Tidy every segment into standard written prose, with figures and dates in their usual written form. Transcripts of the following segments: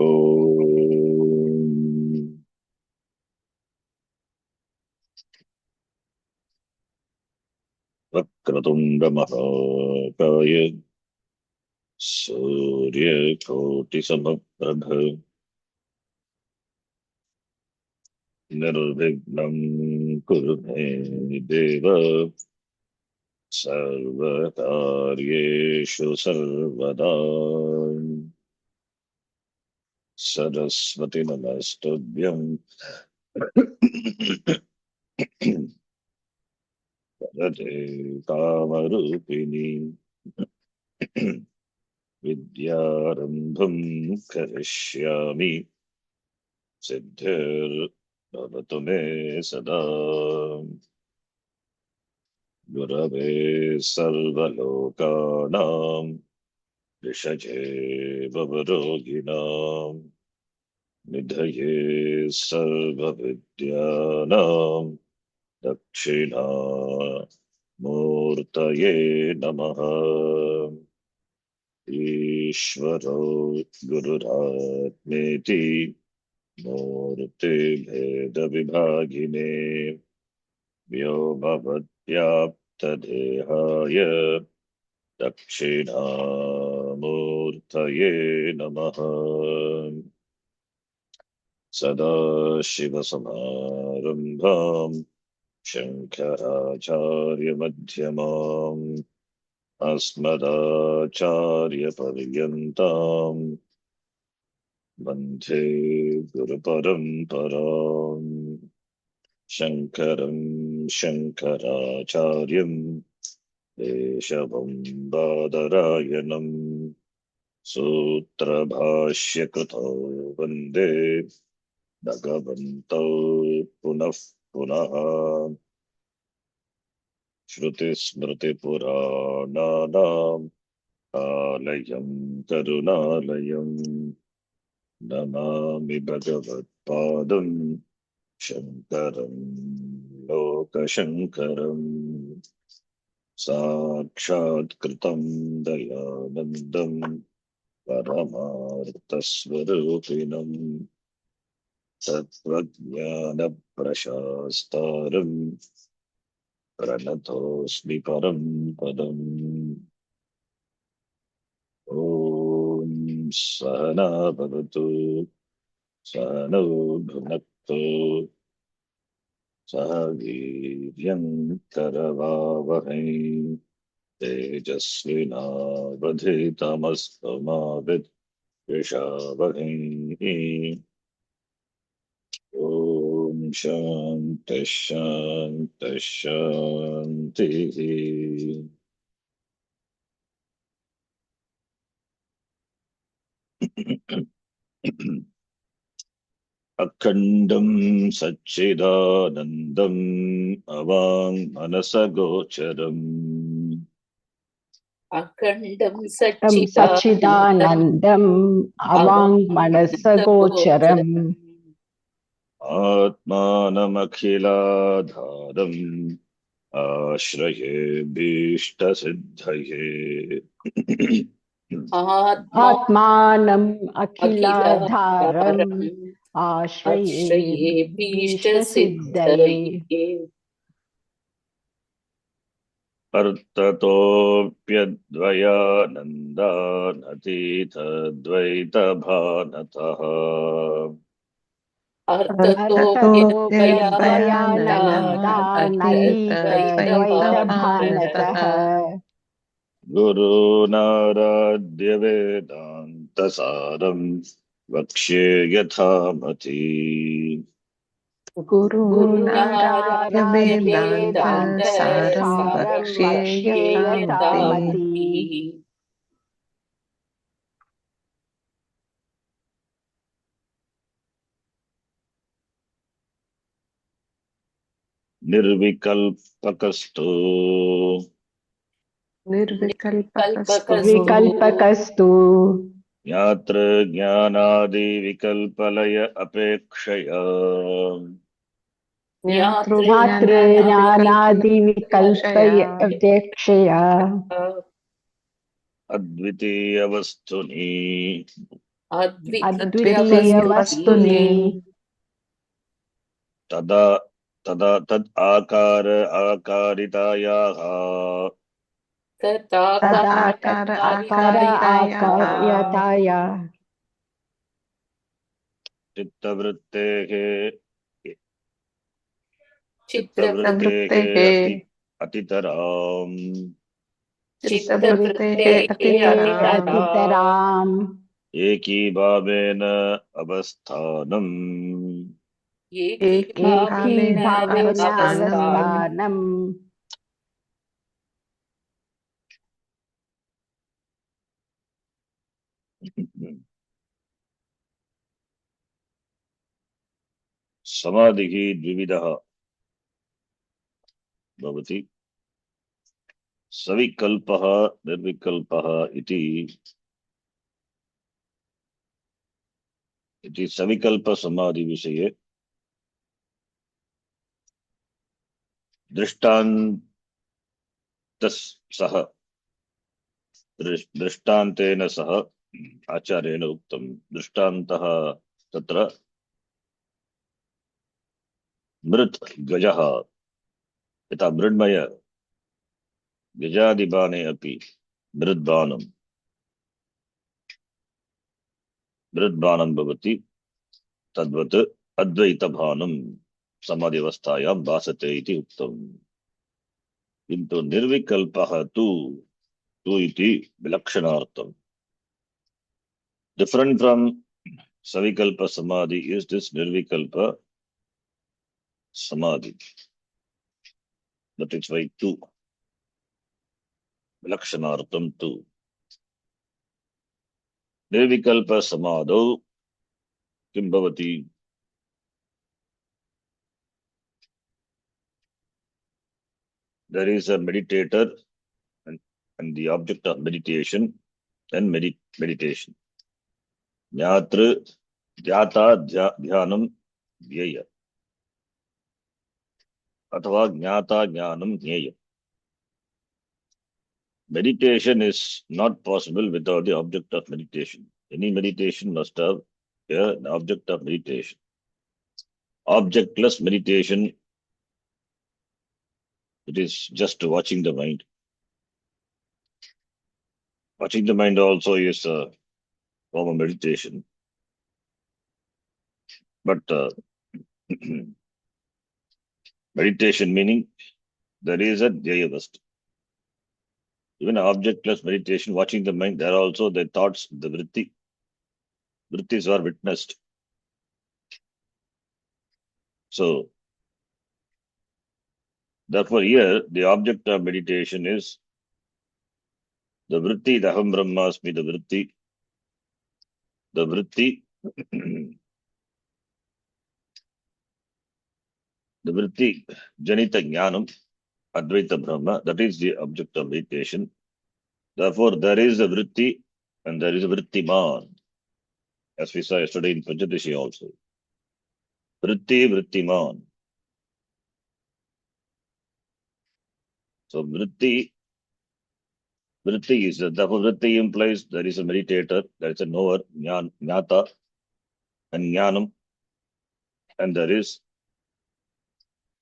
ॐ वक्रतुण्डमहाकाय सूर्यकोटिसमप्रभ निर्विघ्नं कुरु मे देव सर्वकार्येषु सर्वदा। सरस्वती नमस्तुभ्यं वरदे कामरूपिणी विद्यारम्भं करिष्यामि सिद्धिर्भवतु मे सदा। गुरवे सर्वलोकानां विषजे भवरोगिणां निधये सर्वविद्यानां दक्षिणामूर्तये नमः। ईश्वरो गुरुरात्मेति मूर्तिभेदविभागिने व्योमवद्व्याप्तदेहाय दक्षिणामूर्तये नमः। सदाशिवसमारम्भां शङ्कराचार्यमध्यमाम् अस्मदाचार्यपर्यन्तां वन्दे गुरुपरम्पराम्। शङ्करं शङ्कराचार्यं केशवं बादरायणं सूत्रभाष्यकृतो वन्दे भगवन्तौ पुनः पुनः। श्रुतिस्मृतिपुराणानाम् आलयं करुणालयं नमामि भगवत्पादं शङ्करं लोकशङ्करम्। साक्षात्कृतं दयानन्दं परमार्थस्वरूपिणं तत्त्वज्ञानप्रशास्तारं प्रणतोऽस्मि परं पदम्। ॐ सहना भवतु सहनौ भुनक्तु सह वीर्यं करवावहै तेजस्विनावधीतमस्तु मा विद्विषावहै। ॐ शान्तिः शान्तिः शान्तिः। अखण्डं सच्चिदानन्दम् अवाङ्मनसगोचरम् अखण्डं सच्चिदानन्दम् अवाङ्मनसगोचरम् आत्मानमखिलाधारम् आश्रयेऽभीष्टसिद्धये। आत्मानम् अखिलाधारम् आश्रयेऽभीष्टसिद्धये। अर्थतोऽप्यद्वयानन्दानतीतद्वैतभानतः अर्थतोऽप्यद्वयानन्दानतीतद्वैतभानतः गुरूनाराध्य वेदान्तसारं वक्ष्ये यथामति। गुरूनाराध्य वेदान्तसारं वक्ष्ये यथामति। निर्विकल्पकस्तु निर्विकल्पकस्तु ज्ञात्र ज्ञानादिविकल्पलय अपेक्षया ज्ञातृ ज्ञानादिविकल्पय अपेक्षया अद्वितीयवस्तुनि अद्वितीय वस्तुनि तदा तदा तद आकार आकारितायाः तदाकार आकार्यताया चित्तवृत्तेः चित्तवृत्तेः अतितराम् अतितराम् एकीभावेन अवस्थानम् एकीभावेन अवस्थानम् समाधिः द्विविधः भवति। सविकल्पः निर्विकल्पः इति सविकल्पसमाधि विषये दृष्टान्तेन सह आचार्येण उक्तम्। दृष्टान्तः तत्र मृत् गजः यथा मृण्मय गजादिबाणे अपि मृद्बाणं भवति। तद्वत् अद्वैतभानं समाधि अवस्थायां भासते इति उक्तम्। किन्तु निर्विकल्पः तु इति विलक्षणार्थम्। Different from savikalpa samadhi is this nirvikalpa samadhi. That is why tu vilakshanartham tu. Nirvikalpa samadho kim bhavati? There is a meditator and the object of meditation and meditation. Jnatra jnata dhyanam jnaya अथवा ज्ञाता ज्ञानम ज्ञेय. Meditation is not possible without the object of meditation. Any meditation must have an object of meditation. Objectless meditation, it is just watching the mind. Watching the mind also is a form of meditation. But meditation meaning there is a dhyaya vastu. Even objectless meditation, watching the mind, there are also the thoughts, the vrittis are witnessed. So, therefore here, the object of meditation is the vritti, the aham brahmasmi, the vritti, the vritti janita jnanam, advaita brahma, that is the object of meditation. Therefore, there is a vritti and there is a vrittiman, as we saw yesterday in Panchadashi also. Vritti, vrittiman. So, vritti is, therefore, vritti implies there is a meditator, there is a knower, jnata, and jnanam, and there is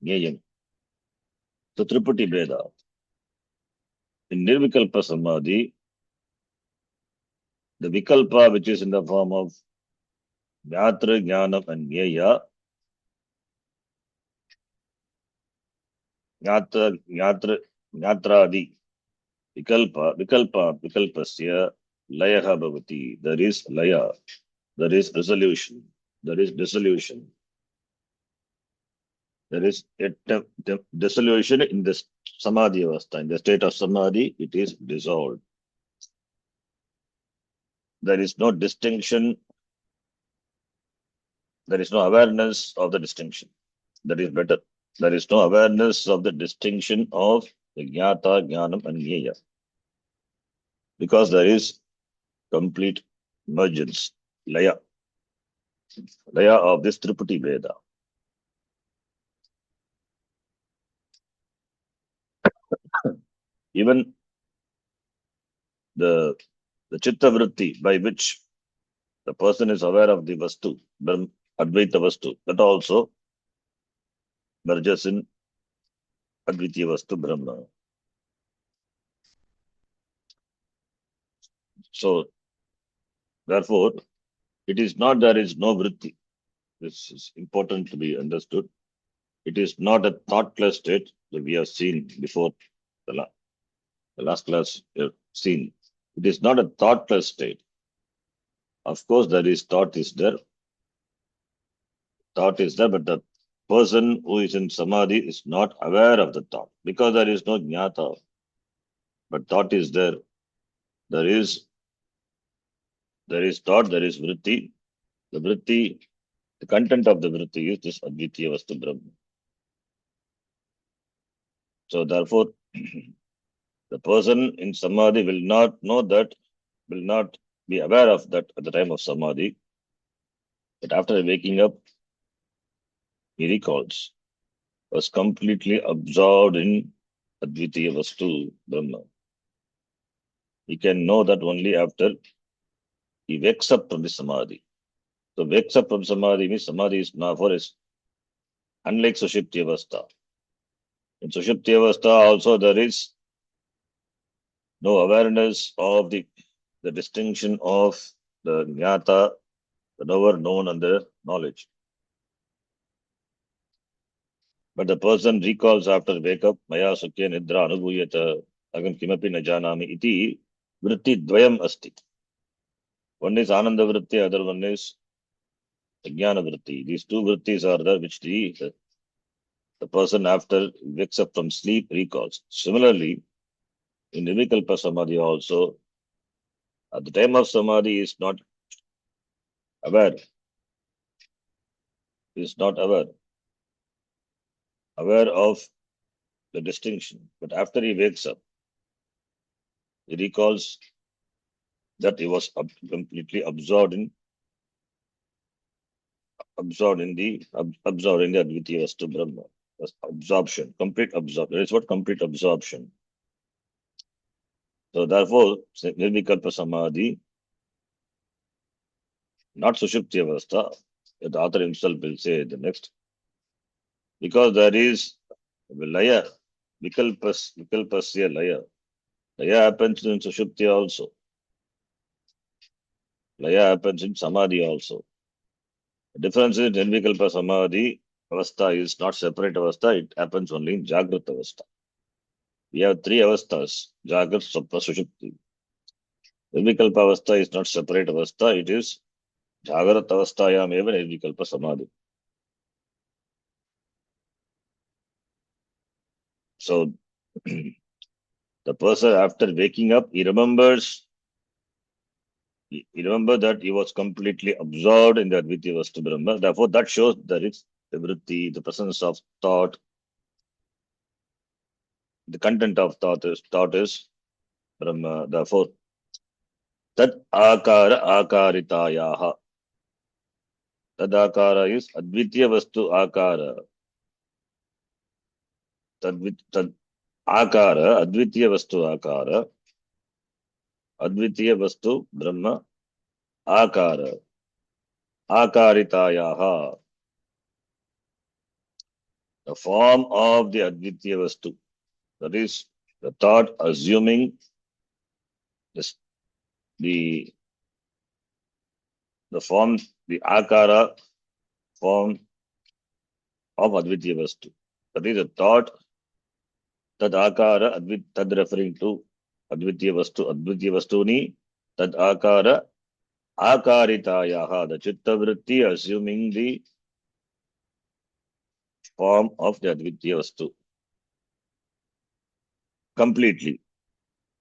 jnayam. So, Tripati Veda. In Nirvikalpa Samadhi, the Vikalpa, which is in the form of Jnatra, Jnanam, and Jnaya, Jnatradi, Vikalpasya, Layaha Bhavati. There is Laya, there is resolution, there is dissolution. There is a dissolution in the Samadhi Avastha. In the state of Samadhi, it is dissolved. There is no distinction. There is no awareness of the distinction. That is better. There is no awareness of the distinction of the Jnata, Jnanam, and Jnaya. Because there is complete emergence, Laya of this Tripati Veda. Even the Chitta Vritti by which the person is aware of the Vastu, Advaita Vastu, that also merges in Advitiya Vastu Brahma. So, therefore, it is not there is no vritti. This is important to be understood. It is not a thoughtless state that we have seen before the last class we have seen. It is not a thoughtless state. Of course, there is thought is there. Thought is there, but the person who is in samadhi is not aware of the thought because there is no jnata. But thought is there. There is thought, there is vritti. The vritti, the content of the vritti is this Advitiya Vastu Brahma. So therefore, the person in samadhi will not know that, will not be aware of that at the time of samadhi. But after waking up, he recalls, was completely absorbed in Advitiya Vastu Brahma. He can know that only after he wakes up from the samadhi. So wakes up from samadhi means samadhi is now for us. Unlike Sushupti Avastha. In Sushupti Avastha also there is no awareness of the distinction of the jnata, the knower, known, and the knowledge. But the person recalls after wake up, Maya Sukya Nidra Anubhuyata Agam Kimapi Najanami iti vritti dvayam asti. One is Ananda vritti, other one is Jnana vritti. These two vrittis are there which the person after wakes up from sleep recalls. Similarly, in Nirvikalpa Samadhi also, at the time of Samadhi is not aware, aware of the distinction. But after he wakes up, he recalls that he was completely absorbed in the Advitiya Vastu Brahma. Absorption, complete absorption. That is what complete absorption. So therefore, Nirvikalpa Samadhi, not Sushupti Avastha, the author himself will say the next, because there is Laya, Vikalpasya Laya. Laya happens in Sushupti also. Laya happens in Samadhi also. The difference is Nirvikalpa Samadhi Avastha is not separate Avastha, it happens only in Jagrata Avastha. We have three Avasthas, Jagrat, Swapna, Sushupti. Nirvikalpa Avastha is not separate Avastha, it is Jagrata Avasthayam eva Nirvikalpa Samadhi. So, the person after waking up, he remembers that he was completely absorbed in the Advitiya Vastu Brahma. Therefore, that shows that it's the vritti, the presence of thought, the content of thought is Brahma. Therefore, Tad Akara Akaritayaha. Tad Akara is Advitiya Vastu Akara. Tad Akara, Advitiya Vastu Akara. Advitiya Vastu Brahma Akara. Akaritayaha. The form of the Advitiya Vastu. That is the thought assuming this, the form, the Akara form of Advitiya Vastu. That is a thought, Tad Akara, Tad referring to Advitiya Vastuni, Tad Akara, Akaritayaha, the Chitta Vritti assuming the form of the Advitiya Vastu. Completely.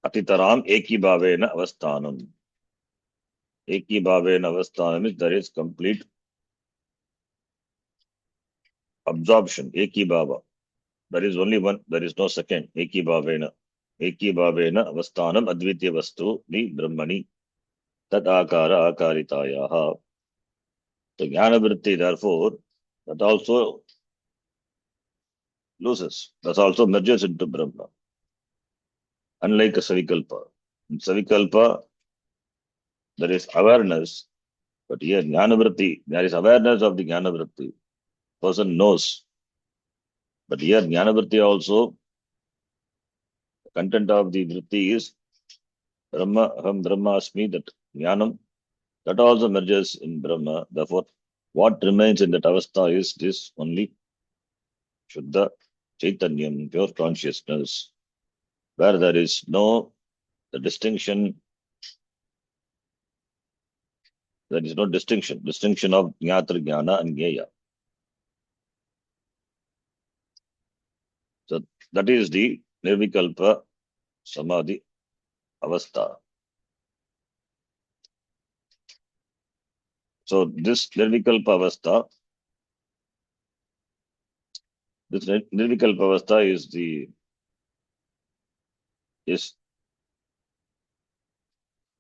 Atitaram Eki Bhavena Avasthanam. Eki Bhavena Avasthanam is there is complete absorption. Eki Bhava. There is only one, there is no second. Eki Bhavena. Eki Bhavena Avasthanam Advitiya Vastu Ni Brahmani. Tad Akara Akaritayaha. So Jnana Vritti, therefore, that also loses. That also merges into Brahma. Unlike a Savikalpa. In Savikalpa, there is awareness But here, jnana-vritti, there is awareness of the jnana-vritti. Person knows. But here, jnana-vritti also, the content of the vritti is Brahma, Aham Brahmasmi, that jnanam, that also merges in Brahma. Therefore, what remains in that avastha is this only Shuddha Chaitanyam, pure consciousness, where there is no the distinction, there is no distinction of Jnatra, Jnana and Jnaya. So that is the Nirvikalpa Samadhi Avastha. So this Nirvikalpa Avastha, this Nirvikalpa Avastha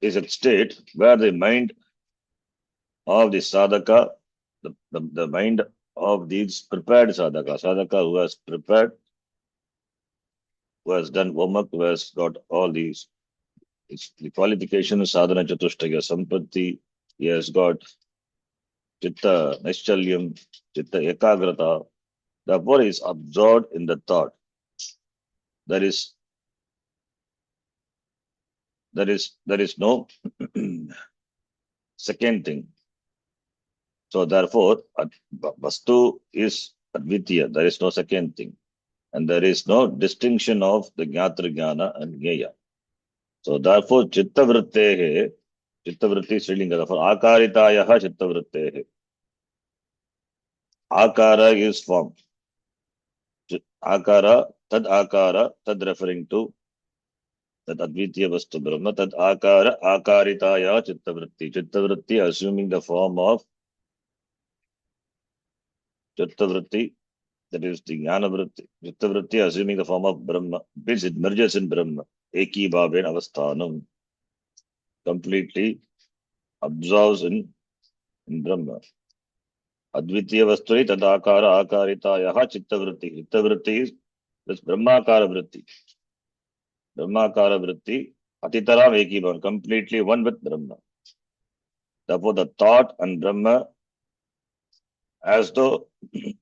is a state where the mind of the sadhaka, the mind of these prepared sadhaka who has prepared, who has done homework, who has got all these, the qualifications, sadhana chatushtaya sampatti, he has got chitta nischalyam, chitta ekagrata, therefore is absorbed in the thought. There is no second thing. So therefore, vastu is advitiya, there is no second thing. And there is no distinction of the jnatra, jnana and jnaya. So therefore, chitta vritti srilinga, therefore akaritaya chitta vritti. Akara is form. Akara, tad referring to that advitiya vastu brahma, tad akara, akaritaya chitta vritti. Chitta vritti assuming the form of chitta vritti, that is the jnana vritti. Chitta vritti assuming the form of brahma, means it merges in brahma. Eki bhaven avasthanam, completely absorbs in Brahma. Advitiya vasturi tad akara akaritaya chitta vritti. Chitta vritti is this Brahmakara vritti. Brahmakara vritti, atitaram eki bhavan, completely one with Brahma. Therefore, the thought and Brahma, as though it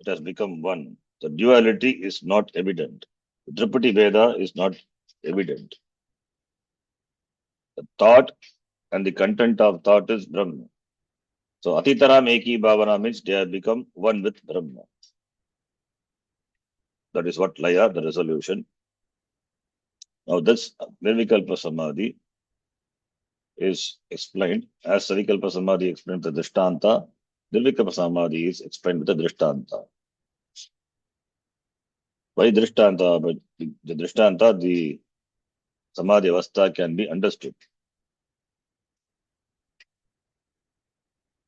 has become one. The duality is not evident. The Tripati Veda is not evident. The thought and the content of thought is Brahma. So, atitaram eki bhavana means they have become one with Brahma. That is what Laya, the resolution. Now, this Nirvikalpa Samadhi is explained as Savikalpa Samadhi explained the Drishtanta. Nirvikalpa Samadhi is explained with the Drishtanta. Why Drishtanta? But the Drishtanta, the Samadhi Avastha can be understood.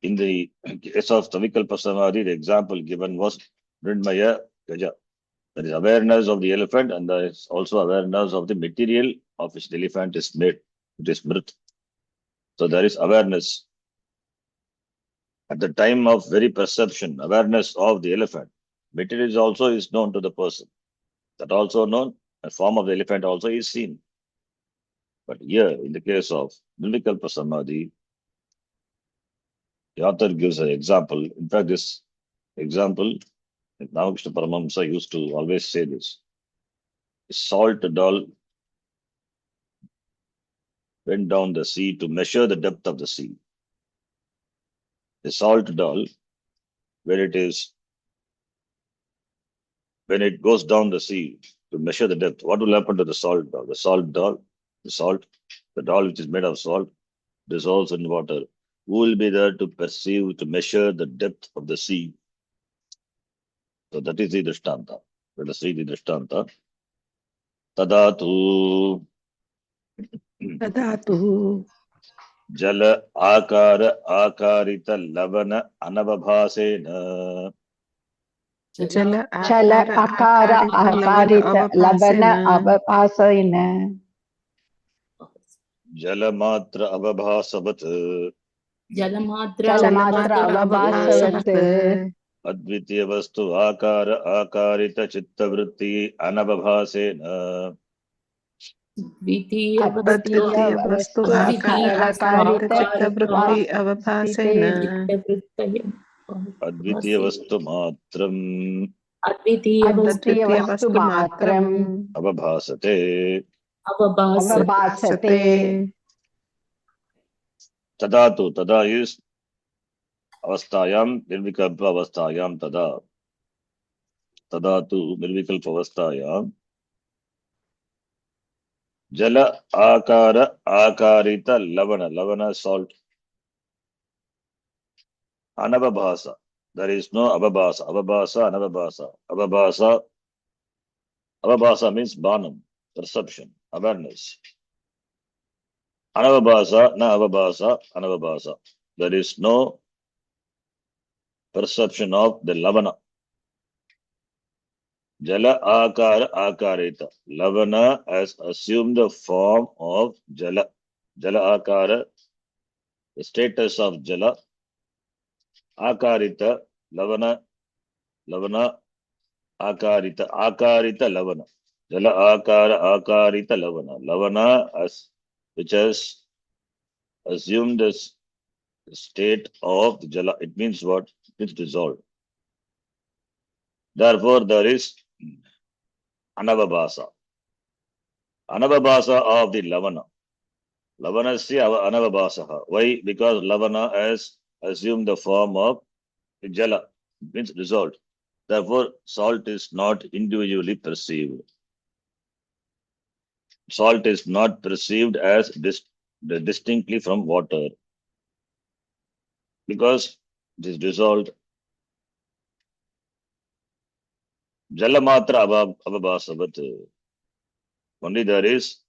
In the case of Savikalpa Samadhi, the example given was Mridmaya Gaja. There is awareness of the elephant, and there is also awareness of the material of which the elephant is made. It is Mrit. So there is awareness. At the time of very perception, awareness of the elephant, material also is known to the person. That also known, a form of the elephant also is seen. But here, in the case of Nirvikalpa Samadhi, the author gives an example. In fact, this example, Ramakrishna Paramahamsa used to always say this. A salt doll went down the sea to measure the depth of the sea. The salt doll, when it goes down the sea to measure the depth, what will happen to the salt doll? The doll which is made of salt, dissolves in water. Who will be there to perceive, to measure the depth of the sea? So that is the Drishtanta. Let us read the Drishtanta. Tadatu Jala Akara Akarita Lavana Anavabhasena. Chala akara akarita labana avapasayana. Jalamatra Avabhasavat. Jalamatra avabhasavat. Advitiya Vastu Akara Akarita Chitta Vritti Anavabhasena. अद्वितीय वस्तु आकारित चित्तवृत्ति अवभासेन अद्वितीय वस्तु मात्रम अद्वितीय वस्तु मात्रम अवभासते अवभासते तदा तो तदा इस अवस्थायां निर्विकल्प अवस्थायां तदा तदा तो निर्विकल्प अवस्थायां जल आकार आकारित लवण लवण salt anabhasa. There is no abhabasa. Abhabasa, anabhabasa. Abhabasa means banam, perception, awareness. Anabhabasa, na abhabasa, anabhabasa. There is no perception of the lavana. Jala akara akarita. Lavana has assumed the form of jala. Jala akara, the status of jala. Akarita, lavana, lavana, akarita, akarita lavana. Jala akara, akarita lavana. Lavana as which has assumed the state of the jala. It means what? It's dissolved. Therefore, there is anavabhasa. Anavabhasa of the lavana. Lavanasya anavabhasaha. Why? Because lavana has assumed the form of the jala. It means dissolved. Therefore, salt is not individually perceived. Salt is not perceived as distinctly from water because it is dissolved. Jalamatra avabhasavat. Only there is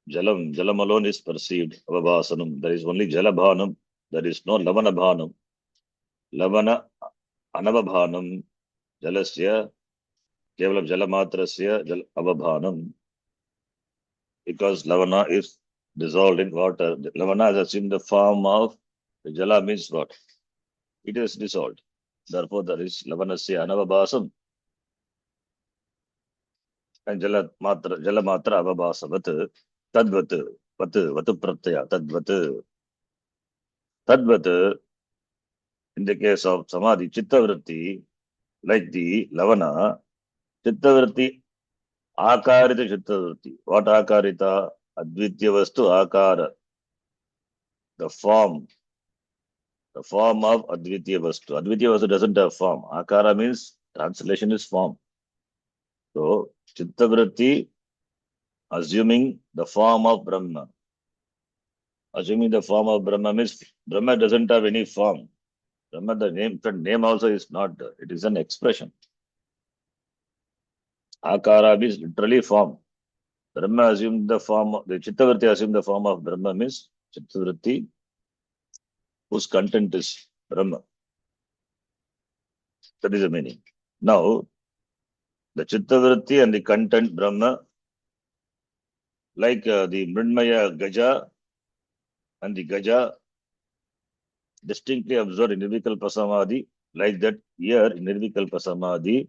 jalam. Jalam alone is perceived. Avabhasanam. There is only jalabhanam. There is no lavanabhanam. Lavana anavabhanam. Jalasya kevalam jalamatrasya avabhanam. Because lavana is dissolved in water. Lavana has assumed the form of the jala means what? It is dissolved. Therefore, there is lavanasya anavabhasam and jalamatra avabhasavat tadvat vatu pratyaya tadvat. Tadvat, in the case of samadhi, chittavritti, like the lavana, chittavritti, akarita chittavritti. What akarita? Advitya vastu akara. The form of advitya vastu. Advitya vastu doesn't have form. Akara means translation is form. So, chittavritti, assuming the form of Brahma. Assuming the form of Brahma means Brahma doesn't have any form. Brahma, the name also is not, it is an expression. Akara means literally form. Brahma assumed the form, the Chittavritti assumed the form of Brahma means Chittavritti whose content is Brahma. That is the meaning. Now, the Chittavritti and the content Brahma, like the Mridmaya Gaja and the Gaja, distinctly observed in Nirvikalpa Samadhi, like that here in Nirvikalpa Samadhi,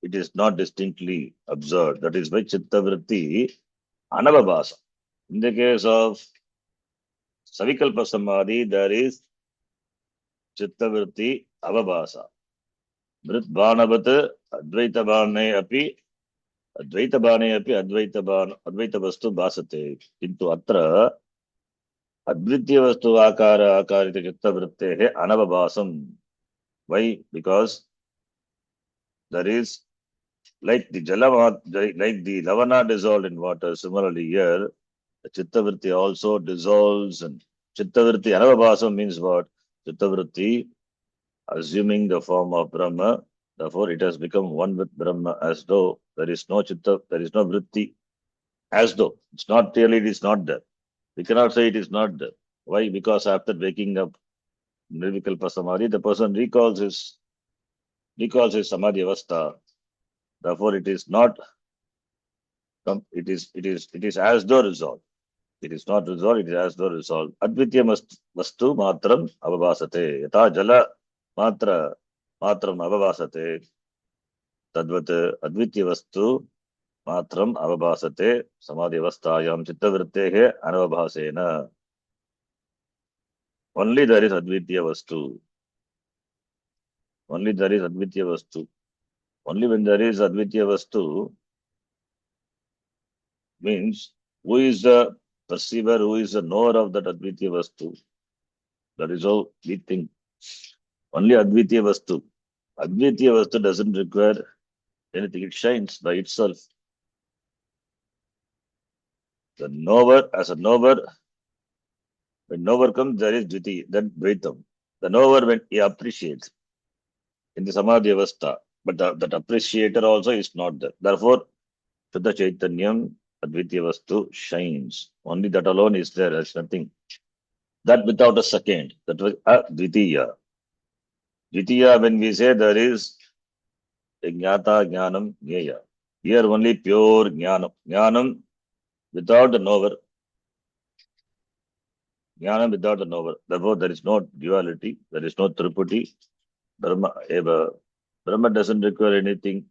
it is not distinctly observed. That is why Chittavritti anavabhasa. In the case of Savikalpa Samadhi, there is Chittavritti avabhasa. Mrit bhanavat advaita bhane api advaita vastu bhasate. Kintu atra advitya vastu akara akarita chittavrittehe anavabhasam. Why? Because there is like the lavana dissolved in water. Similarly, here the chittavritti also dissolves. And chittavritti anavabhasam means what? Chittavritti assuming the form of Brahma. Therefore, it has become one with Brahma, as though there is no chitta, there is no vritti, as though it's not really, it is not there. We cannot say it is not there. Why? Because after waking up Nirvikalpa Samadhi, the person recalls his Samadhi Avastha. Therefore, it is not. It is as though resolved. It is not resolved. It is as though resolved. Advitya vastu matram avavasate. Yata jala matram avavasate. Tadvat advitya vastu matram avabhasate samadhi avasthayam chittavrittehe anavabhasena. Only there is advitya vastu. Only there is advitya vastu. Only when there is advitya vastu means who is the perceiver, who is the knower of that advitya vastu. That is how we think. Only advitya vastu. Advitya vastu doesn't require anything. It shines by itself. The knower, as a knower, when knower comes, there is dviti, then dvaitam. The knower, when he appreciates in the samadhi avastha, but that appreciator also is not there. Therefore, Shuddha Chaitanyam, advitya vastu shines. Only that alone is there. There's nothing. That without a second. That was advitiya. Dvitiya, when we say there is jnata, jnanam, jnaya. Here only pure jnanam. Jnanam without the knower. Jnanam without the knower. Therefore, there is no duality. There is no tripati. Brahma eva. Brahma doesn't require anything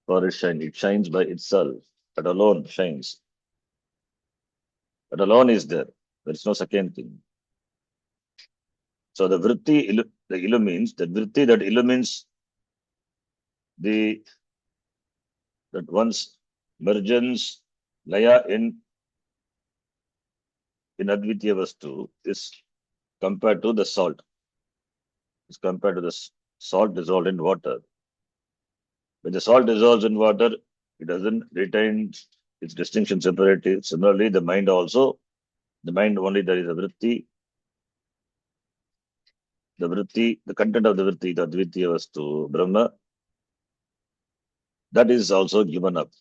for its shine. It shines by itself. That alone shines. That alone is there. There is no second thing. So the vritti illumines, the vritti that illumines that one's emergence, laya in advitya vastu is compared to the salt. Is compared to the salt dissolved in water. When the salt dissolves in water, it doesn't retain its distinction separately. Similarly, the mind also, the mind only there is a vritti. The vritti, the content of the vritti, the advitya vastu, Brahma, that is also given up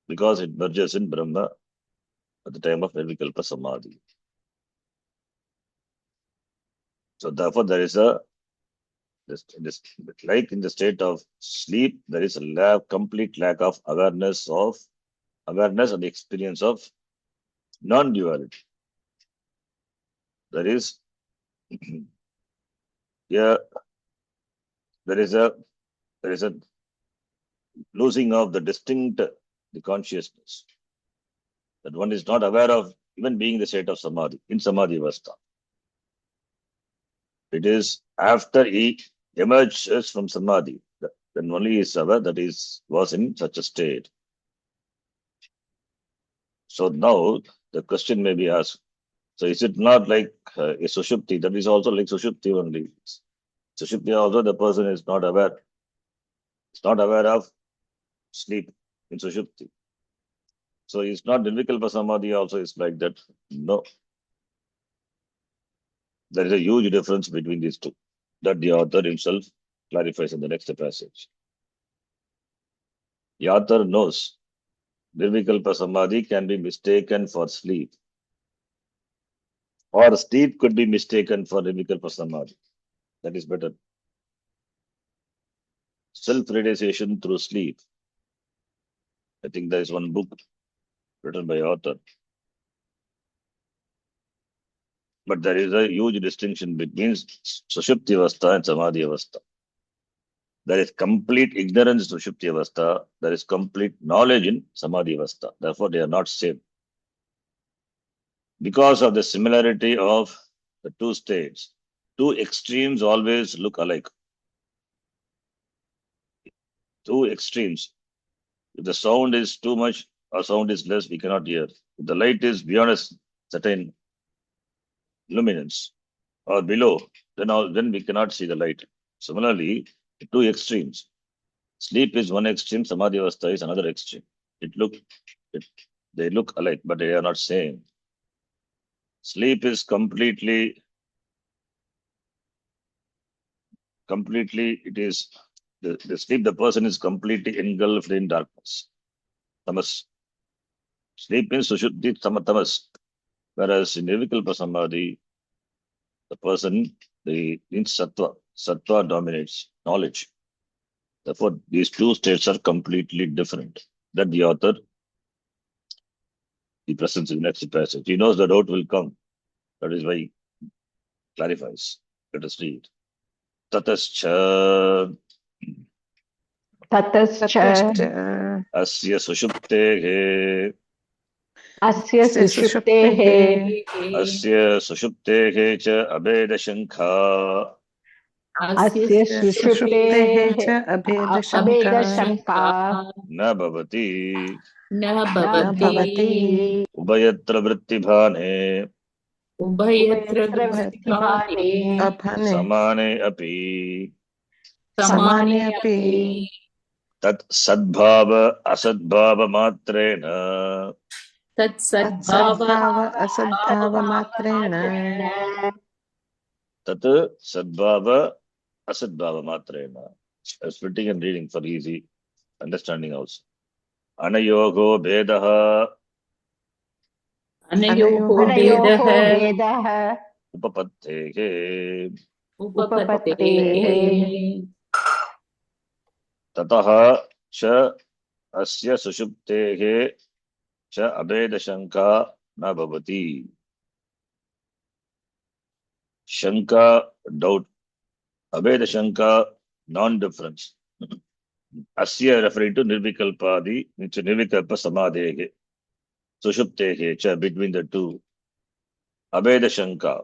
because it merges in Brahma at the time of Nirvikalpa Samadhi. So therefore, there is like in the state of sleep, there is a complete lack of awareness and the experience of non-duality. There is yeah, there is a losing of the consciousness that one is not aware of even being the state of samadhi, in samadhi avastha. It is after he emerges from samadhi, then only he is aware that he was in such a state. So now the question may be asked, so is it not like a sushupti? That is also like sushupti only. Sushupti also the person is not aware. It's not aware of sleep in sushupti. So it's not Nirvikalpa Samadhi also is like that. No. There is a huge difference between these two that the author himself clarifies in the next passage. The author knows Nirvikalpa Samadhi can be mistaken for sleep, or sleep could be mistaken for Nirvikalpa Samadhi. That is better. Self-realization through sleep. I think there is one book written by author. But there is a huge distinction between Sushupti Avastha and Samadhi Avastha. There is complete ignorance in Sushupti Avastha. There is complete knowledge in Samadhi Avastha. Therefore, they are not same. Because of the similarity of the two states, two extremes always look alike. Two extremes. If the sound is too much or sound is less, we cannot hear. If the light is beyond a certain luminance or below, then we cannot see the light. Similarly, the two extremes. Sleep is one extreme, Samadhi Avastha is another extreme. They look alike, but they are not same. Sleep is completely, it is, the sleep, the person is completely engulfed in darkness. Tamas. Sleep means Sushuddhi Tamas. Whereas in Nirvikalpa Samadhi, the person, in Sattva. Sattva dominates knowledge. Therefore, these two states are completely different. That the author, he presents in the next passage. He knows the doubt will come. That is why he clarifies. Let us read. Tatascha ततश्च अस्य सुषुप्तेः अस्य सुषुप्तेः अस्य सुषुप्तेः च अभेदशङ्का अस्य सुषुप्तेः च अभेदशङ्का न भवति न भवति उभयत्र वृत्तिभाने उभयत्र वृत्तिभाने समाने अपि समाने अपि तत् सद्भाव असद्भाव मात्रेण तत्सद्भाव असद्भाव मात्रेण तत् सद्भाव असद्भाव मात्रेण. Splitting and reading for easy understanding also. अनयोगो भेदः अनयोः भेदः उपपत्तेः उपपत्तेः ततः च अस्य सुषुप्तेः च अभेदशङ्का न भवति. शंका doubt, अभेदशङ्का non-difference. अस्य referring to निर्विकल्पादि निर्विकल्प समाधेः सुषुप्तेः च between the two. अभेदशङ्का,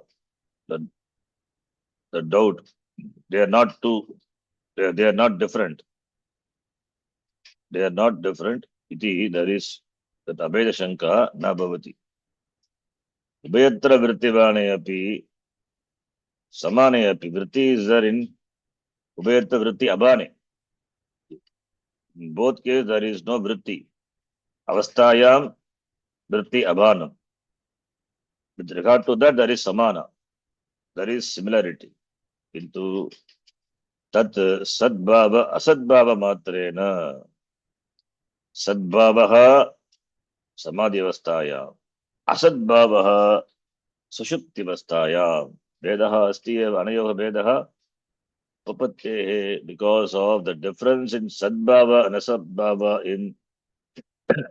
the doubt, they are not two, they are not different. They are not different. Iti, there is that abhedashanka na bhavati. Ubhayatra vrittivane api samane api. Vritti is there in ubhayatra vritti abhane. In both cases there is no vritti. Avasthayam vritti abhanam. With regard to that there is samana. There is similarity. Into tat sadbhava asadbhava matrena. सद्भावः समाधिवस्थायां असद्भावः सुषुप्तिवस्थायां भेदः अस्ति एव अनयोः भेदः उपपत्तेः because of the difference in sadbhava and asabhava in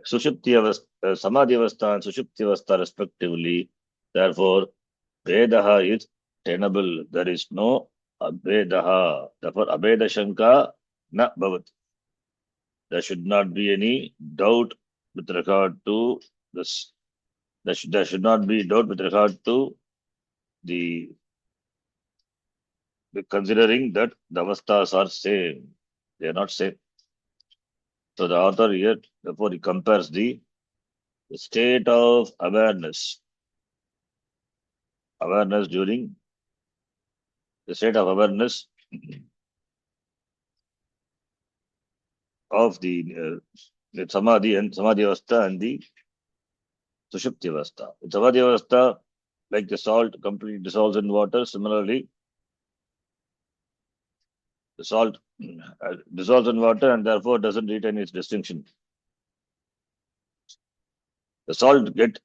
sushupti avastha samadhi avastha and sushupti avastha respectively. Therefore vedah is tenable. There is no abhedah. Therefore abheda shanka na bhavati. There should not be any doubt with regard to this. There should not be doubt with regard to the considering that the avasthas are same. They are not same. So the author here, therefore, he compares the state of awareness during the state of awareness of the samadhi and samadhi avastha and the sushupti avastha. In samadhi avastha, like the salt completely dissolves in water, similarly, the salt dissolves in water and therefore doesn't retain its distinction. The salt get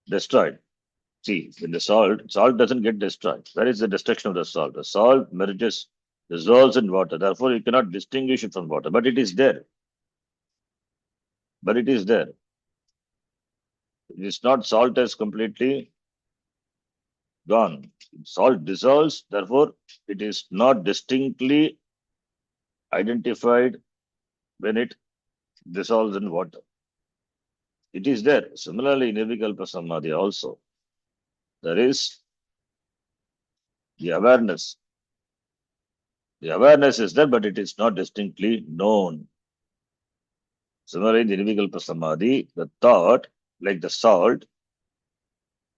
destroyed. See, when the salt doesn't get destroyed. Where is the destruction of the salt? The salt merges, dissolves in water. Therefore, you cannot distinguish it from water. But it is there. It is not salt is completely gone. Salt dissolves. Therefore, it is not distinctly identified when it dissolves in water. It is there. Similarly, in Nirvikalpa Samadhi also, there is the awareness. The awareness is there, but it is not distinctly known. Similarly, in the Nirvikalpa Samadhi, the thought, like the salt,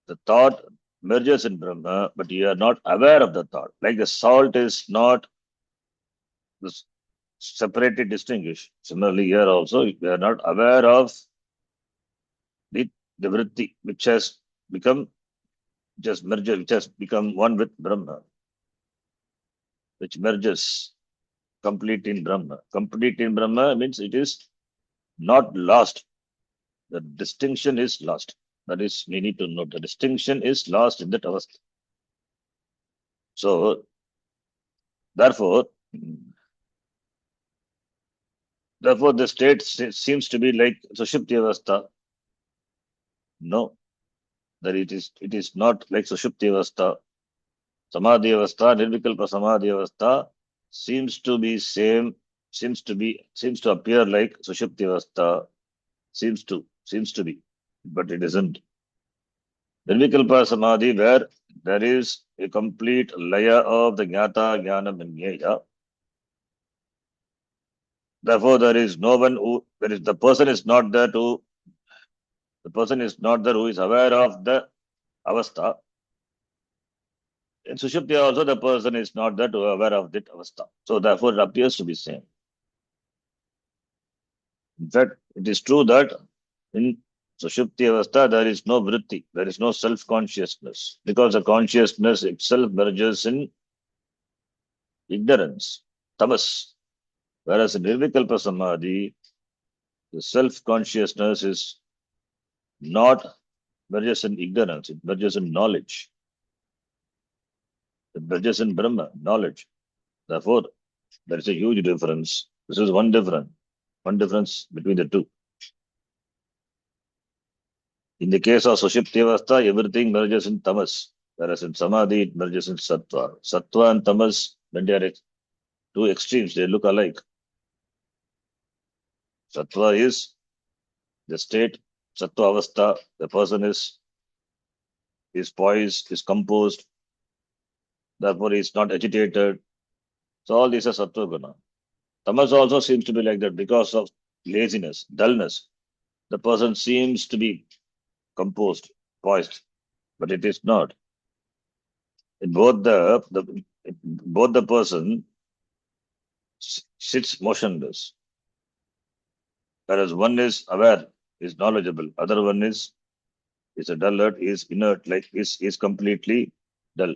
the thought merges in Brahma, but you are not aware of the thought. Like the salt is not separated, distinguished. Similarly, here also, we are not aware of the vritti, which has become just merger, which has become one with Brahma, which merges complete in Brahma. Complete in Brahma means it is not lost. The distinction is lost. That is, we need to note the distinction is lost in that avastha. So, therefore, the state seems to be like Sushupti avastha. No, that it is not like Sushupti avastha. Samadhi avastha, Nirvikalpa Samadhi avastha seems to be same seems to appear like Sushupti Avastha, seems to be, but it isn't. Nirvikalpa Samadhi, where there is a complete laya of the Jnata, Jnanam, and Jnaya. Therefore, there is no one the person is not there who is aware of the Avastha. In Sushupti also, the person is not there to aware of that Avastha. So, therefore, it appears to be same. In fact, it is true that in Sushupti Avastha, there is no vritti, there is no self-consciousness, because the consciousness itself merges in ignorance, tamas. Whereas in Nirvikalpa Samadhi, the self-consciousness is not merges in ignorance, it merges in knowledge. It merges in Brahma, knowledge. Therefore, there is a huge difference. This is one difference between the two. In the case of Sushupti Avastha, everything merges in tamas, whereas in Samadhi, it merges in sattva. Sattva and tamas, when they are two extremes, they look alike. Sattva is the state, sattva avastha, the person is poised, is composed, therefore he is not agitated. So all these are sattva guna. Tamas also seems to be like that because of laziness, dullness. The person seems to be composed, poised, but it is not. In both the person sits motionless, whereas one is aware, is knowledgeable, other one is a dullard, is inert, like is completely dull.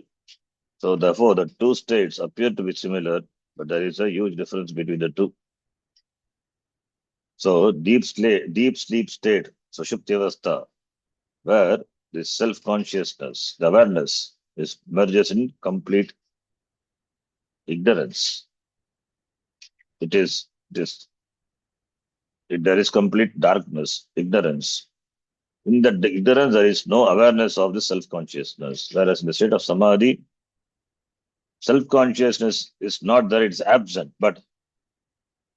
So therefore, the two states appear to be similar, but there is a huge difference between the two. So deep sleep state, Sushupti Avastha, where this self-consciousness, the awareness, is merges in complete ignorance. There is complete darkness, ignorance. In that ignorance, there is no awareness of the self-consciousness. Whereas in the state of Samadhi, self-consciousness is not there, it is absent, but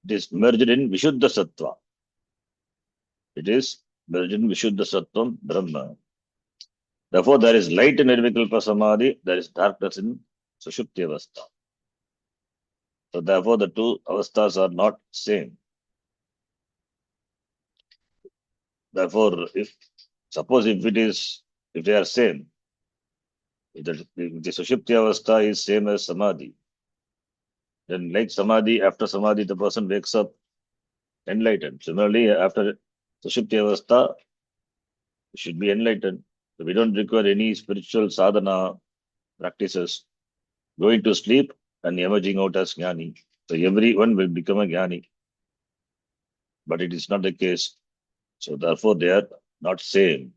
it is merged in Vishuddha Sattva. It is merged in Vishuddha Sattvam Brahma. Therefore, there is light in Nirvikalpa Samadhi, there is darkness in Sushupti Avastha. So therefore, the two avasthas are not same. Therefore, if they are same, if the Sushupti Avastha is same as Samadhi, then like Samadhi, after Samadhi, the person wakes up enlightened. Similarly, after Sushupti Avastha, should be enlightened. So we don't require any spiritual sadhana practices. Going to sleep and emerging out as Jnani. So everyone will become a Jnani. But it is not the case. So therefore they are not same.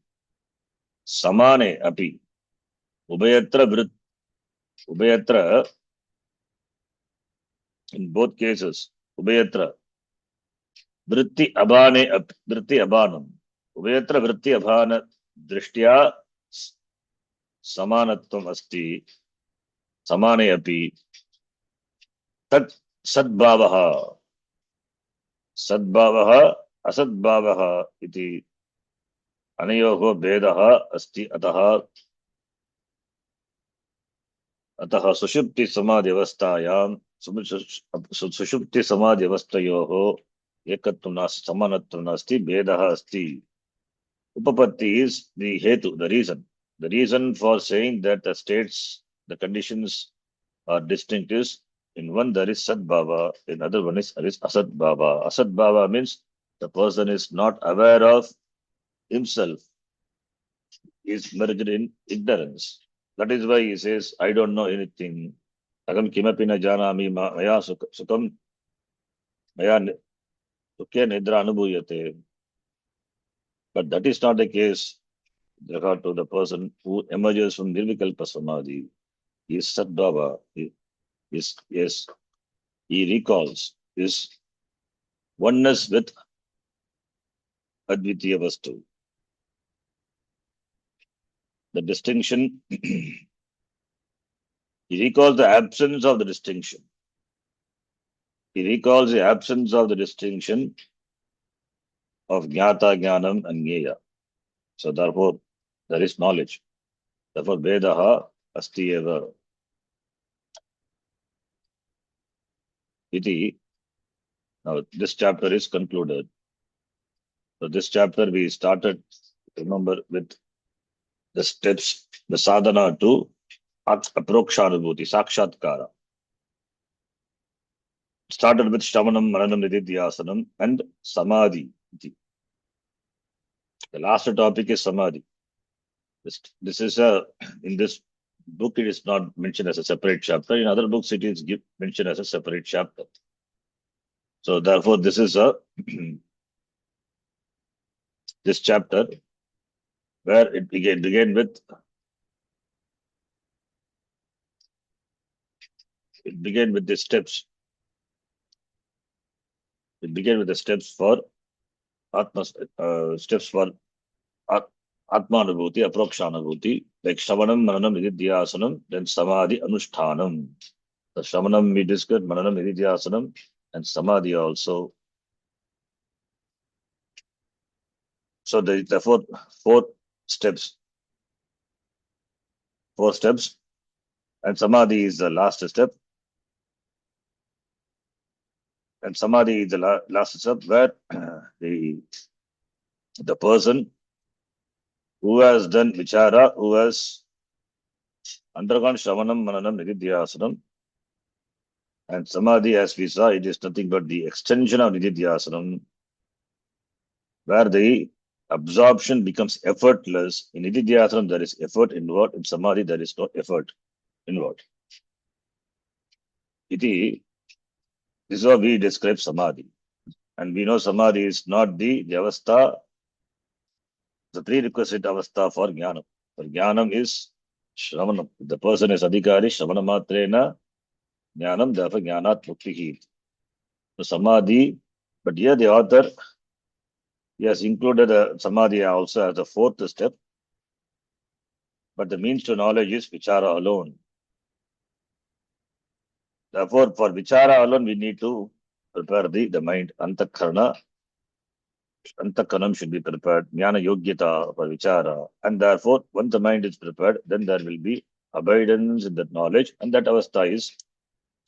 Samane api. Ubayatra, in both cases, Ubayatra, vritti abhanam. Ubayatra vritti abhana drishtya samanatvam asti. Samane api. Tat sadbhavaha. Sadbhavaha asadbhavaha iti अनयोः भेदः अस्ति अतः सुषुप्ति समाधि अवस्थायां सुषुप्ति समाधि अवस्थयोः एकत्वं नास्ति समानत्वं नास्ति भेदः अस्ति. उपपत्ति is the hetu, the reason for saying that the states, the conditions are distinct is in one there is sadbhava, in other one is asadbhava. Asadbhava means the person is not aware of himself, is merged in ignorance. That is why he says, I don't know anything. Agam kimapi na janami maya sukham maya sukya nidra anubhuyate. But that is not the case with regard to the person who emerges from Nirvikalpa Samadhi. He is Sadbhava. He recalls his oneness with Advitiya Vastu. The distinction, he recalls the absence of the distinction. He recalls the absence of the distinction of jnata, jnanam, and jnaya. So therefore, there is knowledge. Therefore, Vedaha asti eva. Iti. Now, this chapter is concluded. So this chapter we started, remember, with the steps, the sadhana to aprokshanubhuti, sakshatkara. Started with Shravanam, Maranam, Nididhyasanam and Samadhi. The last topic is Samadhi. This is in this book it is not mentioned as a separate chapter. In other books it is mentioned as a separate chapter. So therefore this is a this chapter where it began with the steps. It began with the steps for Atma, steps for Atmanubhuti, Aprokshanubhuti, like Shravanam, Maranam, Nididhyasanam, then Samadhi, Anushtanam. The Shravanam we discussed, Maranam, Nididhyasanam, and Samadhi also. So the four steps. Four steps, and Samadhi is the last step. And Samadhi is the last step where the person who has done vichara, who has undergone Shravanam, Mananam, Nididhyasanam, and Samadhi, as we saw, it is nothing but the extension of Nididhyasanam, where the absorption becomes effortless. In Nididhyasanam, there is effort involved. In Samadhi, there is no effort involved. This is how we describe Samadhi. And we know Samadhi is not the avastha, the prerequisite avastha for Jnanam. For Jnanam is Shravanam. The person is Adhikari, Shravana Matrena, Jnanam, therefore Jnanat Muktihi. So Samadhi, but here the author, he has included Samadhi also as the fourth step. But the means to knowledge is Vichara alone. Therefore, for Vichara alone, we need to prepare the mind. Antakarana should be prepared. Jnana Yogyata for Vichara. And therefore, once the mind is prepared, then there will be abidance in that knowledge. And that avastha is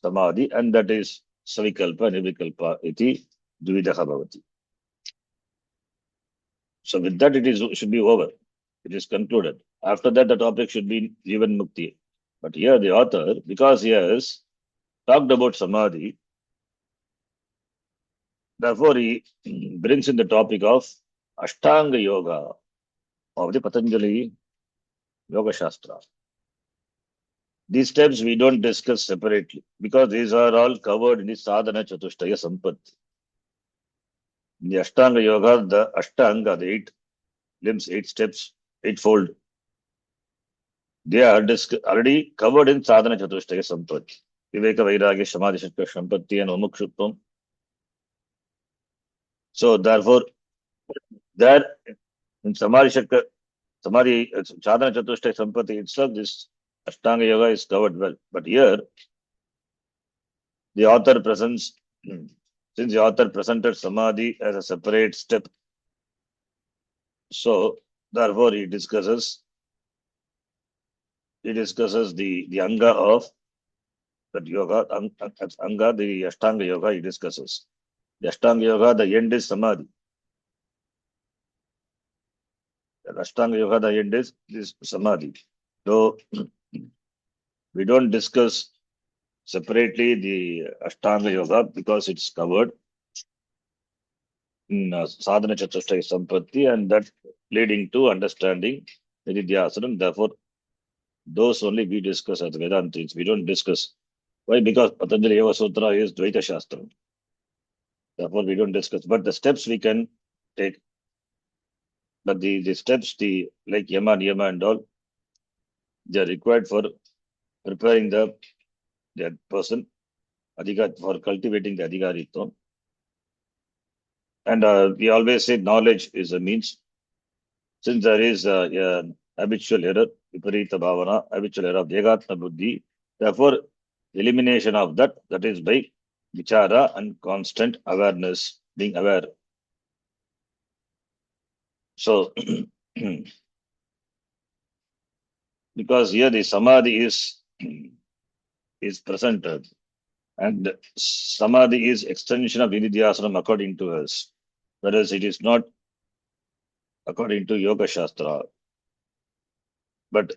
Samadhi. And that is Savikalpa, Nivikalpa, iti Dvidaha Bhavati. So with that, it should be over. It is concluded. After that, the topic should be Jivan Mukti. But here the author, because he has talked about Samadhi, therefore he brings in the topic of Ashtanga Yoga of the Patanjali Yoga Shastra. These steps we don't discuss separately because these are all covered in the Sadhana Chatushtaya Sampatti. In the Ashtanga Yoga, the Ashtanga, the 8 limbs, 8 steps, 8-fold, they are already covered in Sadhana Chatushtaya Sampatti. Viveka, Vairagya, Samadhi, Shakti, Sampatti, and Mumukshutvam. So therefore, there in Samadhi, Shakti, Samadhi, Sadhana Chatushtaya Sampatti itself, this Ashtanga Yoga is covered well. But here, the author presents, since the author presented Samadhi as a separate step, so therefore he discusses the Anga of that yoga, Anga, the Ashtanga Yoga he discusses. The Ashtanga Yoga, the end is Samadhi. The Ashtanga Yoga, the end is Samadhi. So we don't discuss separately the Ashtanga Yoga because it's covered in Sadhana Chatushtaya Sampatti, and that leading to understanding Nididhyasanam. Therefore, those only we discuss as Vedantis. We don't discuss. Why? Because Patanjali Yoga Sutra is Dvaita Shastra. Therefore, we don't discuss. But the steps we can take. But the steps, like Yama, Niyama and all, they are required for preparing the person, for cultivating the Adhikaritvam. And we always say knowledge is a means. Since there is habitual error, Viparita Bhavana, habitual error of Degatma Buddhi, therefore, elimination of that is by vichara and constant awareness, being aware. So, because here the samadhi is presented, and samadhi is extension of nididhyasanam according to us, whereas it is not according to Yoga Shastra. But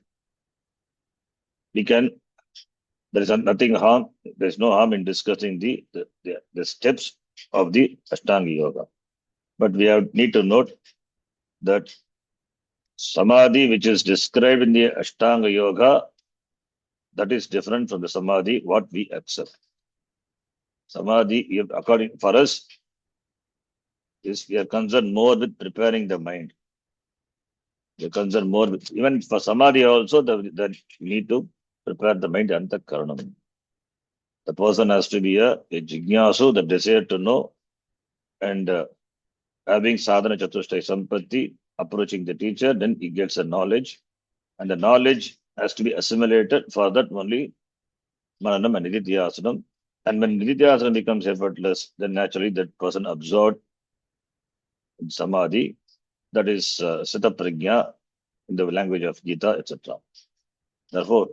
we can, there is nothing harm, there is no harm in discussing the steps of the Ashtanga Yoga. But we need to note that samadhi which is described in the Ashtanga Yoga, that is different from the samadhi what we accept. Samadhi, according for us, is we are concerned more with preparing the mind. We are concerned more with, even for samadhi also, that we need to prepare the mind and the karanam. The person has to be a jignasu, the desire to know, and having sadhana chatushtaya sampatti, approaching the teacher, then he gets a knowledge, and the knowledge has to be assimilated. For that only mananam and nididhyasanam. And when nididhyasanam becomes effortless, then naturally that person absorbed in samadhi, that is sita prajna in the language of Gita, etc. Therefore,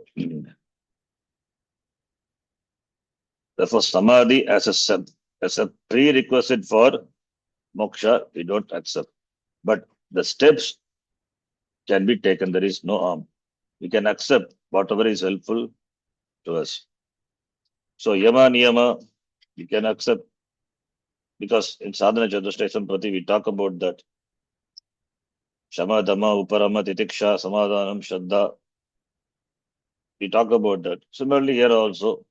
samadhi as a prerequisite for moksha, we don't accept. But the steps can be taken. There is no harm. We can accept whatever is helpful to us. So yama niyama, we can accept, because in sadhana chatushtaya sampati we talk about that. Shama, dhamma, uparama, titiksha, samadhanam, shraddha. We talk about that. Similarly here also,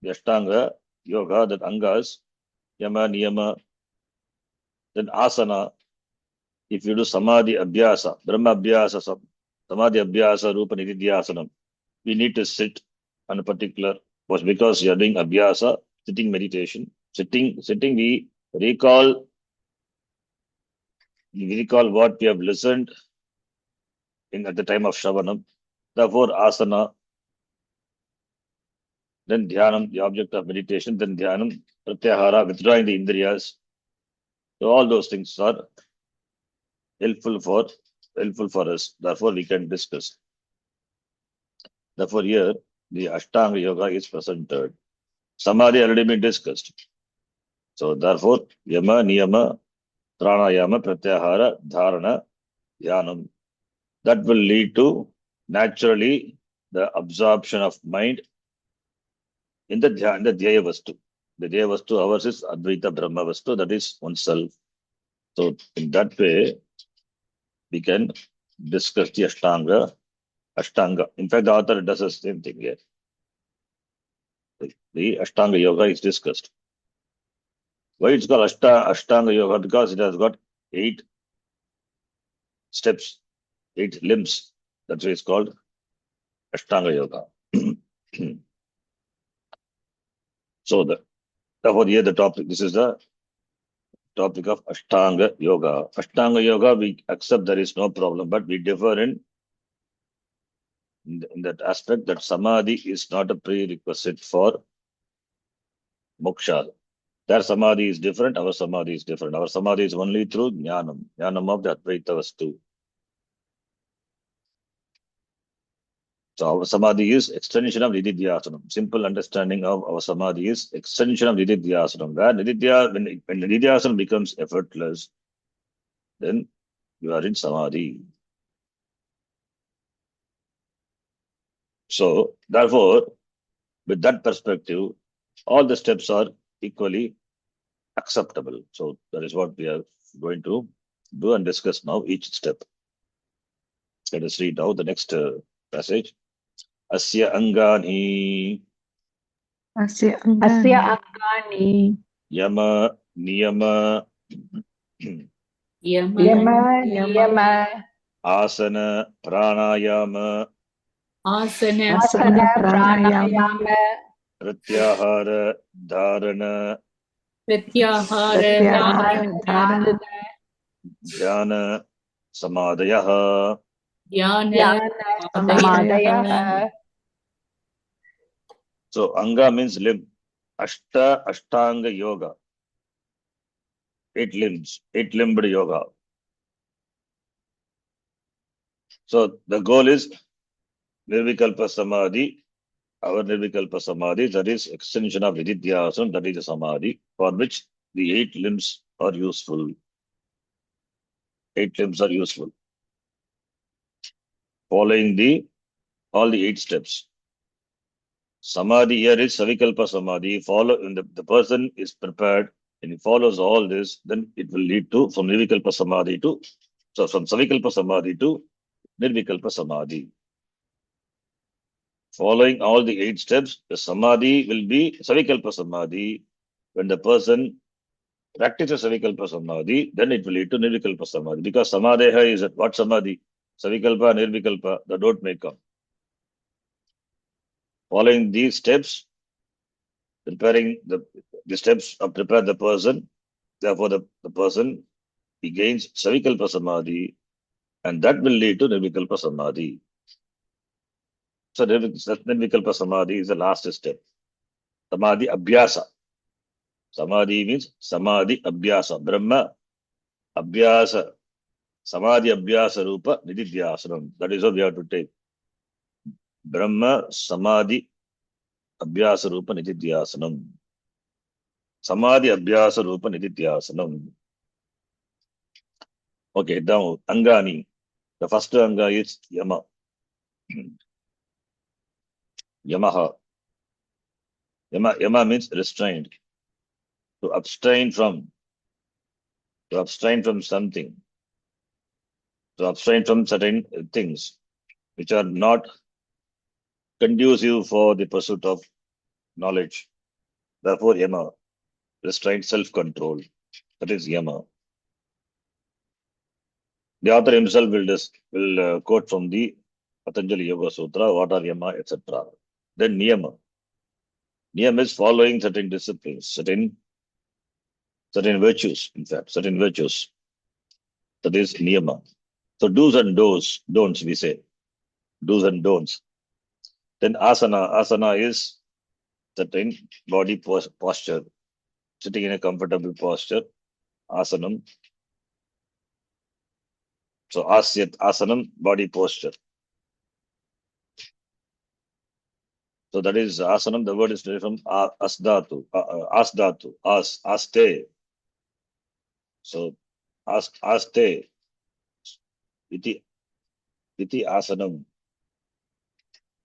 the Ashtanga Yoga, that angas, yama, niyama, then asana. If you do samadhi abhyasa, brahma abhyasa, samadhi abhyasa, rupa nididhyasanam, we need to sit on a particular post, because you are doing abhyasa, sitting meditation. Sitting, we recall what we have listened at the time of Shravanam. Therefore, asana, then dhyanam, the object of meditation, then dhyanam, pratyahara, withdrawing the indriyas. So all those things are helpful for us. Therefore, we can discuss. Therefore, here the Ashtanga Yoga is presented. Samadhi already been discussed. So therefore, yama, niyama, pranayama, pratyahara, dharana, dhyanam. That will lead to naturally the absorption of mind in the dhyaya vastu. The dhyaya vastu ours is Advaita Brahma vastu, that is oneself. So in that way, we can discuss the Ashtanga. In fact, the author does the same thing here. The Ashtanga Yoga is discussed. Why it's called Ashtanga Yoga? Because it has got 8 steps, 8 limbs. That's why it's called Ashtanga Yoga. So therefore here the topic, this is the topic of Ashtanga Yoga. Ashtanga Yoga, we accept there is no problem, but we differ in that aspect that samadhi is not a prerequisite for moksha. Their samadhi is different, our samadhi is different. Our samadhi is only through jnanam of the Advaita Vastu. So our samadhi is extension of nididhyasanam. Simple understanding of our samadhi is extension of nididhyasanam. When nididhyasanam becomes effortless, then you are in samadhi. So therefore, with that perspective, all the steps are equally acceptable. So that is what we are going to do and discuss now, each step. Let us read now the next passage. Asya angani Asya Asya angani angani yama niyama yama niyama asana pranayama asana asana pranayama pranayama pratyahara dharana pratyahara dharana dhyana samadhaya. dhyana samadhaya. So anga means limb. Ashtanga yoga, 8 limbs, 8-limbed yoga. So the goal is Nirvikalpa Samadhi, our Nirvikalpa Samadhi, that is extension of Vididhyasana, that is the Samadhi, for which the 8 limbs are useful. 8 limbs are useful. Following all the 8 steps. Samadhi here is Savikalpa Samadhi. When the person is prepared and he follows all this, then it will lead to from Nirvikalpa Samadhi from Savikalpa Samadhi to Nirvikalpa Samadhi. Following all the 8 steps, the Samadhi will be Savikalpa Samadhi. When the person practices Savikalpa Samadhi, then it will lead to Nirvikalpa Samadhi. Because Samadheha is what Samadhi? Savikalpa, Nirvikalpa, the don't may come. Following these steps, preparing the steps of prepare the person, therefore the person, he gains Savikalpa Samadhi, and that will lead to Nirvikalpa Samadhi. So Nirvikalpa Samadhi is the last step. Samadhi Abhyasa. Samadhi means Samadhi Abhyasa. Brahma Abhyasa. Samadhi Abhyasa Rupa Nididhyasanam. That is what we have to take. Brahma Samadhi Abhyasa Rupa Nididhyasanam. Samadhi Abhyasa Rupa Nididhyasanam. Okay, now Angani. The first Anga is Yama. Yamaha. Yama means restrained. To abstain from something. To abstain from certain things which are not conducive for the pursuit of knowledge. Therefore, Yama, restraint, self-control. That is Yama. The author himself will quote from the Patanjali Yoga Sutra, what are Yama, etc. Then Niyama. Niyama is following certain disciplines, certain virtues, in fact, certain virtues. That is Niyama. So do's and don'ts, we say. Do's and don'ts. Then asana. Asana is certain body posture, sitting in a comfortable posture. Asanam. So asyat, asanam, body posture. So that is asanam. The word is derived from asdatu, asdatu, aste. So aste, iti asanam.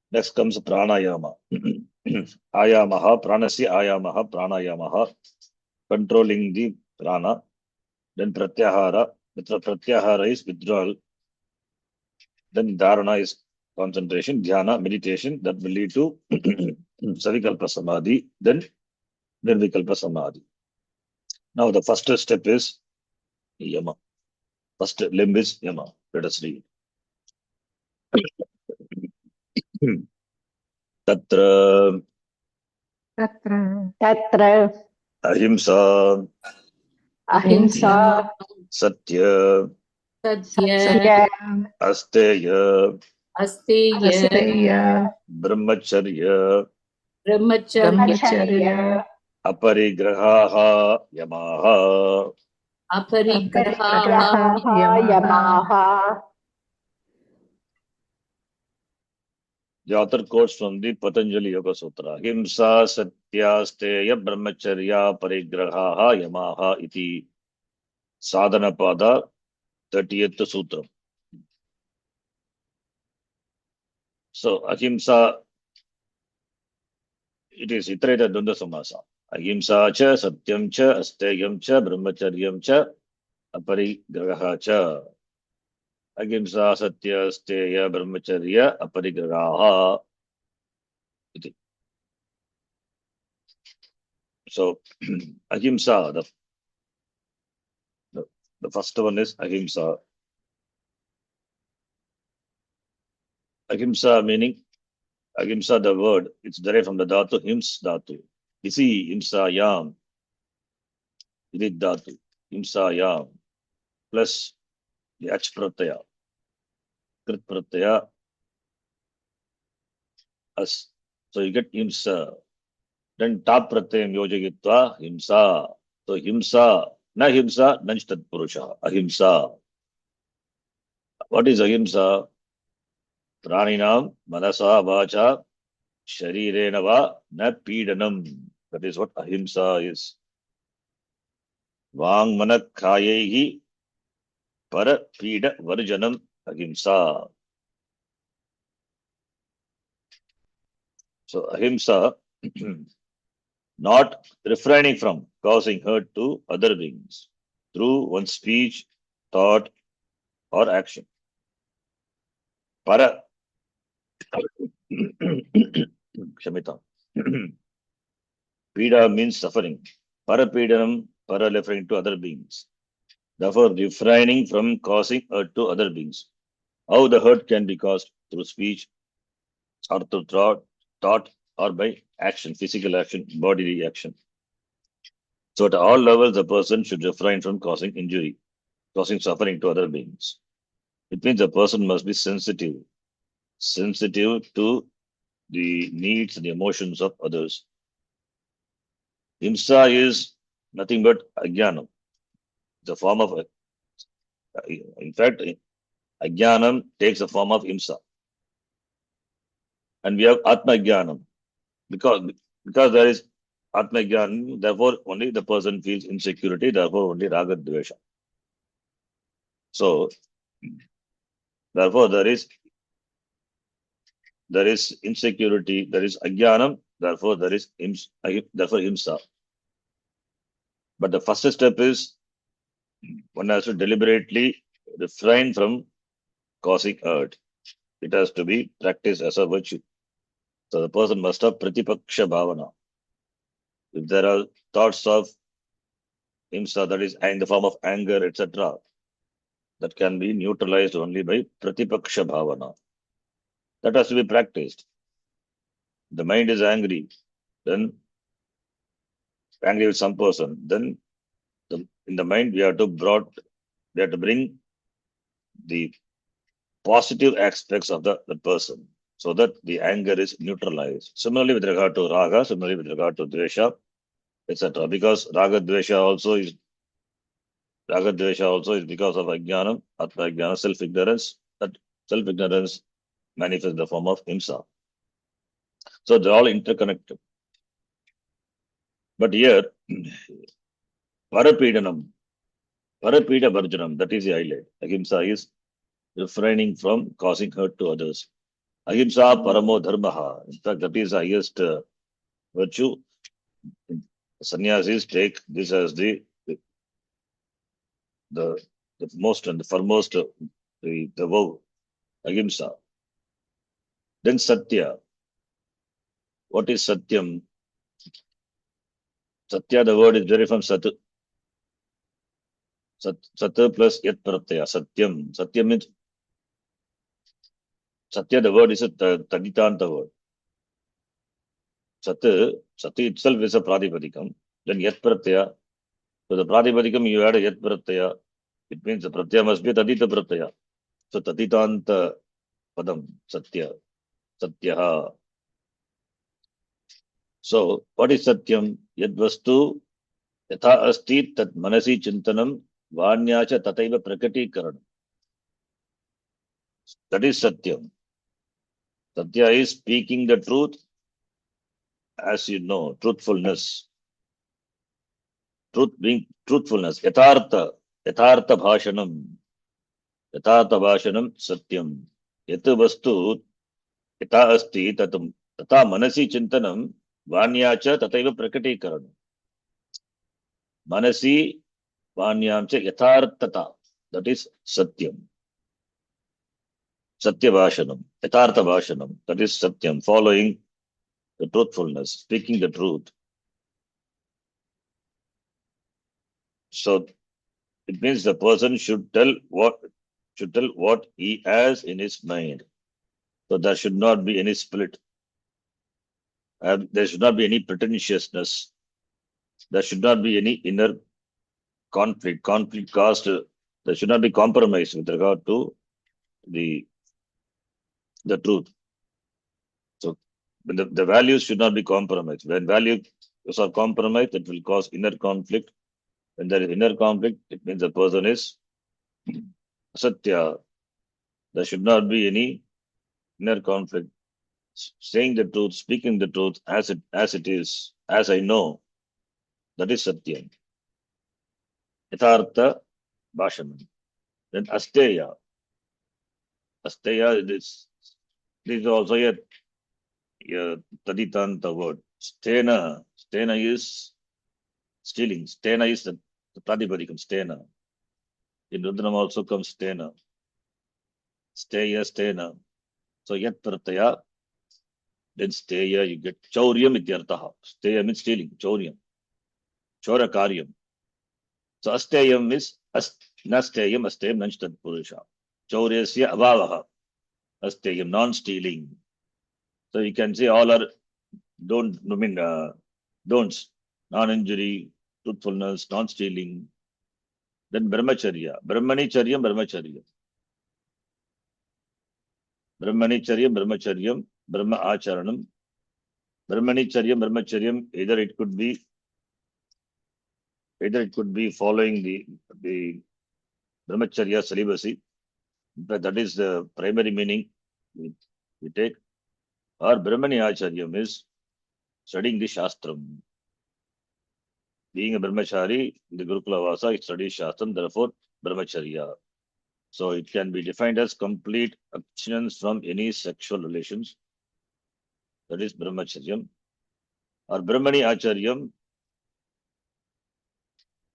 Next comes pranayama. Ayamaha, pranasya ayamaha, pranayamaha, controlling the prana. Then pratyahara. Pratyahara is withdrawal. Then dharana is concentration, dhyana, meditation, that will lead to Savikalpa Samadhi, then Nirvikalpa Samadhi. Now the first step is Yama. First limb is Yama. Let us read. Tatra Tatra Ahimsa Ahimsa Satya Satya Asteya Asteya Brahmacharya Brahmacharya Aparigraha Yamaha. Aparigraha Yamaha. The author quotes from the Patanjali Yoga Sutra. Himsa Satya Steya Brahmacharya Parigraha Yamaha iti Sadhana Pada 30th Sutra. So Ahimsa, it is iterated Dunda Samasa. Ahimsa cha Satyam cha Asteyam cha Brahmacharyam cha Aparigraha cha. Ahimsa Satya Steya Brahmacharya Aparigraha iti. So Ahimsa, the first one is Ahimsa. Ahimsa meaning, Ahimsa, the word, it's derived from the dhatu, hims dhatu. Isi himsa yam, idit dhatu, himsa yam, plus the ach pratyaya, krit pratyaya, as. So you get himsa. then tap pratyam yojayitva himsa. So himsa, na himsa, nanch tat purusha. Ahimsa. What is ahimsa? Praninam manasa vacha sharirena va na pidanam. That is what ahimsa is. Vang manak kayehi para pida varjanam ahimsa. So ahimsa, not refraining from causing hurt to other beings through one's speech, thought, or action. Para Kshamita. Pida means suffering. Parapidanam, para referring to other beings. Therefore, refraining from causing hurt to other beings. How the hurt can be caused? Through speech, or through thought, or by action, physical action, bodily action. So at all levels, the person should refrain from causing injury, causing suffering to other beings. It means the person must be sensitive to the needs and the emotions of others. Himsa is nothing but ajnanam. The form of, in fact, ajnanam takes the form of himsa. And we have atma jnanam. Because there is atma jnanam, therefore only the person feels insecurity, therefore only raga dvesha. So, therefore there is insecurity, there is ajnanam, therefore there is himsa. But the first step is one has to deliberately refrain from causing hurt. It has to be practiced as a virtue. So the person must have pratipaksha bhavana. If there are thoughts of himsa, that is in the form of anger, etc., that can be neutralized only by pratipaksha bhavana. That has to be practiced. The mind is angry, then angry with some person, then in the mind we have to bring the positive aspects of the person so that the anger is neutralized. Similarly with regard to raga, similarly with regard to dvesha, etc. Because raga dvesha also is because of ajnanam, atma ajnana, self-ignorance. That self-ignorance manifests in the form of himsa. So they're all interconnected. But here, parapidanam, parapida varjanam, that is the highlight. Ahimsa is refraining from causing hurt to others. Ahimsa paramo dharmaha. In fact, that is the highest virtue. Sannyasis take this as the most and the foremost, the vow, ahimsa. Then satya. What is satyam? Satya, the word is derived from sat. Sat plus yat pratyaya. Satyam. Satyam means satya, the word is a taditanta word. Sat itself is a pradipadikam. Then yat pratyaya. So the pradipadikam you add a yat pratyaya. It means the pratyaya must be tadita pratyaya. So taditanta padam satya. Satyaha. So what is satyam? Yad vastu yatha asti tat manasi chintanam vanyacha tataiva prakatikaranam. That is satyam. Satya is speaking the truth, as you know, truthfulness. Truth being truthfulness. Yathartha bhashanam. Yathartha bhashanam satyam. Yat vastu yatha asti tata manasi chintanam vanyacha tataiva prakatikaranam. Manasi vanyam cha yathartata. That is satyam. Satya bhashanam. Yathartha bhashanam. That is satyam. Following the truthfulness, speaking the truth. So it means the person should tell what he has in his mind. So there should not be any split. There should not be any pretentiousness. There should not be any inner conflict. Conflict caused. There should not be compromise with regard to the truth. So the values should not be compromised. When values are compromised, it will cause inner conflict. When there is inner conflict, it means the person is asatya. There should not be any inner conflict. Saying the truth, speaking the truth as it is, as I know, that is satyam. Yathartha bhashanam. Then asteya. Asteya, this is also a taditanta word. Stena is stealing. Stena is the pradipadikam, stena. In Rudram also comes stena. Steya, stena. So yat prataya, then steya, you get chauryam ityartaha. Steya means stealing, chauryam. Chora karyam. So asteyam is nasteyam, asteyam nanchtad purusha. Chauryasya abhavaha. Asteyam, non-stealing. So you can say all are don'ts, non-injury, truthfulness, non-stealing. Then brahmacharya, brahmanicharyam, brahmacharya. Brahmanicharyam, brahmacharyam, brahma acharanam. Brahmanicharyam, brahmacharyam, either it could be following the brahmacharya celibacy, but that is the primary meaning we take. Or brahmani acharyam is studying the shastram. Being a brahmachari, the Gurukula Vasa, it studies shastram, therefore brahmacharya. So it can be defined as complete abstinence from any sexual relations. That is brahmacharyam. Or brahmani acharyam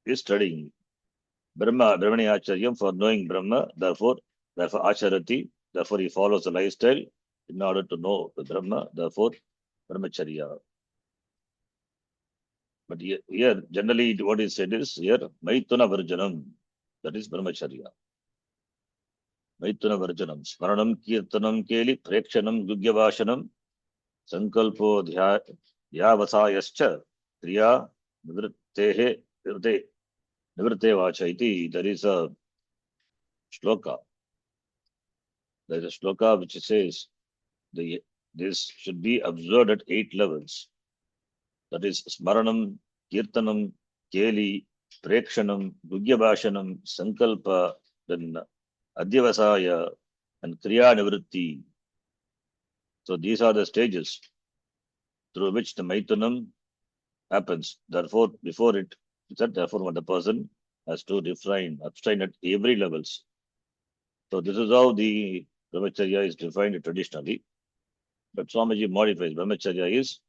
is studying brahmani acharyam for knowing Brahma, therefore acharati, therefore he follows the lifestyle in order to know the Brahma, therefore brahmacharya. But here generally what is said is here maituna varjanam, that is brahmacharya. Maituna varjanam, smaranam kirtanam keli prekshanam gugyavashanam sankalpo dhyavasayascha kriya nivrittehe nivritte vacha iti. There is a shloka. There is a shloka which says this should be observed at 8 levels. That is smaranam, kirtanam, keli, prekshanam, gugyabhashanam, sankalpa, then adhyavasaya, and kriya nivritti. So these are the stages through which the maitunam happens. Therefore, before it, therefore, the person has to abstain at every levels. So this is how the brahmacharya is defined traditionally. But Swamiji modifies brahmacharya is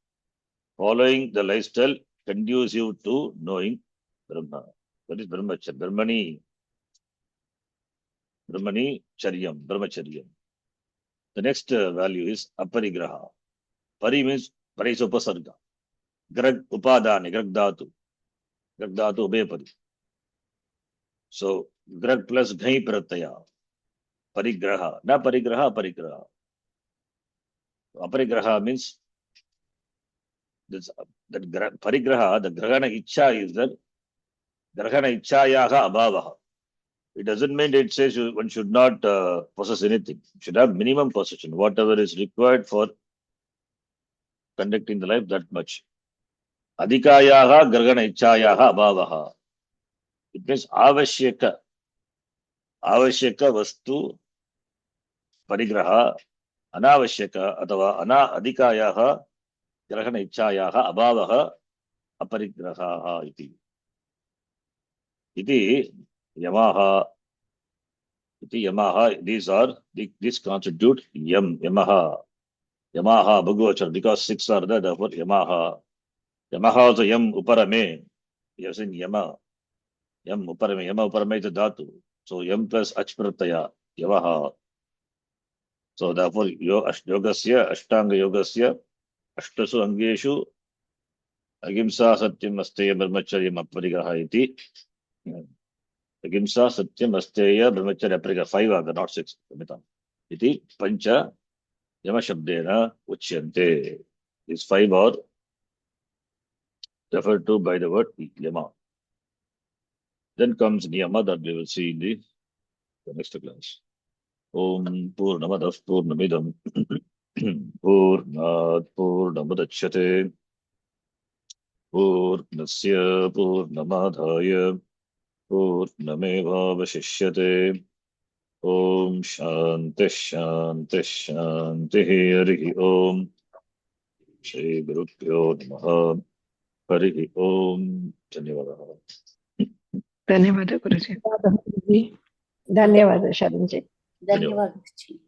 following the lifestyle conducive to knowing Brahma. That is brahmacharya. Brahmani charyam, brahmacharya. The next value is aparigraha. Pari means parisopasarga. Grag upadani, grag dhatu. Grag dhatu ubepari. So grag plus ghai prataya. Parigraha. Na parigraha, aparigraha. Aparigraha means that parigraha, the grahana ichcha is that grahana ichchayaha abhavaha. It doesn't mean it says one should not possess anything. You should have minimum possession, whatever is required for conducting the life, that much. Adhikayaha grahana ichchayaha abhavaha. It means avashyaka vastu parigraha anavashyaka atava adhikayaha grahana ichchayaha abhavaha aparigraha iti yamaha. These constitute yamaha bhagavachar, because 6 are there, therefore yamaha. Yamaha also yam uparame. Yes, in yama uparame. Yama uparame is a dhatu. So yam plus ach prataya, yamaha. So therefore yogasya, ashtanga yogasya, ashtasu angeshu, ahimsa satyam asteya brahmacharyam aparigraha iti. Ahimsa satyam asteya brahmacharya aparigraha. 5 are there, not 6. Iti pancha yama shabdena uchyante. These 5 are referred to by the word yama. Then comes niyama that we will see in the next class. Om Purnamadav Purnamidam पूर्णात् पूर्णमुदच्यते पूर्णस्य पूर्णमादाय पूर्णमेवावशिष्यते। ओम शांति शांति शांति। हरि ओम। श्री गुरुभ्यो नमः। हरि ओम। धन्यवादः। धन्यवाद गुरुजी। धन्यवाद शरण जी। धन्यवाद। धन्यवाद जी।